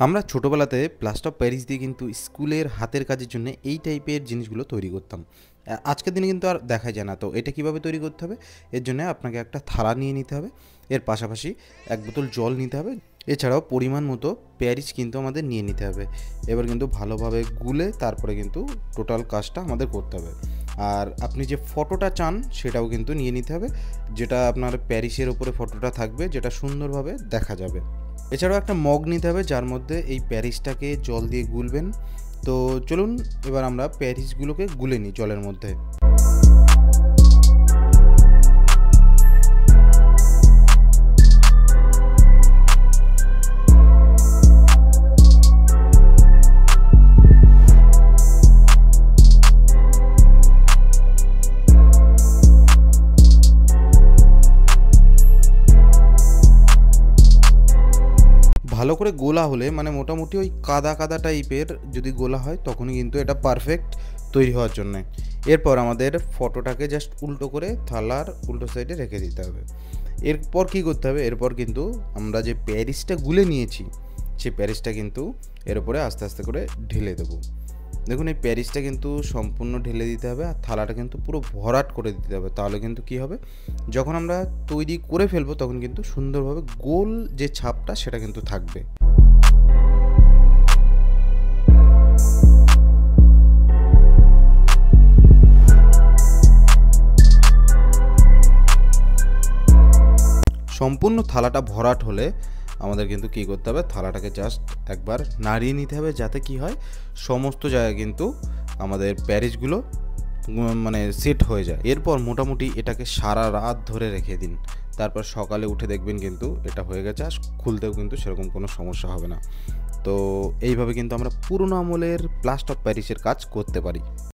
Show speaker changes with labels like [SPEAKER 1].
[SPEAKER 1] আমরা ছোটোবেলাতে plaster of Paris দিয়ে কিন্তু স্কুলের হাতের কাজের জন্য এই টাইপের জিনিসগুলো তৈরি করতাম। আজকের দিনে কিন্তু আর দেখা যায় না। তো এটা কিভাবে তৈরি করতে হবে? এর জন্য আপনাকে একটা থালা নিয়ে নিতে হবে, এর পাশাপাশি এক বোতল জল নিতে হবে, এছাড়াও পরিমাণ মতো প্যারিস কিন্তু আমাদের নিয়ে নিতে হবে। এবার কিন্তু ভালোভাবে গুলে তারপরে কিন্তু টোটাল কাজটা আমাদের করতে হবে। আর আপনি যে ফটোটা চান সেটাও কিন্তু নিয়ে নিতে হবে, যেটা আপনার প্যারিসের ওপরে ফটোটা থাকবে, যেটা সুন্দরভাবে দেখা যাবে। এছাড়াও একটা মগ নিতে হবে যার মধ্যে এই প্যারিসটাকে জল দিয়ে গুলবেন। তো চলুন এবার আমরা প্যারিসগুলোকে গুলে নিই জলের মধ্যে। ভালো করে গোলা হলে মানে মোটামুটি ওই কাদা কাদা টাইপের যদি গোলা হয় তখনই কিন্তু এটা পারফেক্ট তৈরি হওয়ার জন্যে। এরপর আমাদের ফটোটাকে জাস্ট উল্টো করে থালার উল্টো সাইডে রেখে দিতে হবে। এরপর কি করতে হবে? এরপর কিন্তু আমরা যে প্যারিসটা গুলে নিয়েছি সেই প্যারিসটা কিন্তু এর উপরে আস্তে আস্তে করে ঢেলে দেবো। দেখুন এই প্যারিসটা কিন্তু সম্পূর্ণ ঢেলে দিতে হবে আর থালাটা কিন্তু পুরো ভরাট করে দিতে হবে। তাহলে কিন্তু কি হবে, যখন আমরা তৈরি করে ফেলবো তখন কিন্তু সুন্দরভাবে গোল যে ছাপটা সেটা কিন্তু থাকবে। সম্পূর্ণ থালাটা ভরাট হলে আমাদের কিন্তু কী করতে হবে, থালাটাকে জাস্ট একবার নাড়িয়ে নিতে হবে, যাতে কি হয় সমস্ত জায়গায় কিন্তু আমাদের প্যারিসগুলো মানে সেট হয়ে যায়। এরপর মোটামুটি এটাকে সারা রাত ধরে রেখে দিন, তারপর সকালে উঠে দেখবেন কিন্তু এটা হয়ে গেছে, আর খুলতেও কিন্তু সেরকম কোনো সমস্যা হবে না। তো এইভাবে কিন্তু আমরা পুরোনো আমলের প্লাস্টার অফ প্যারিসের কাজ করতে পারি।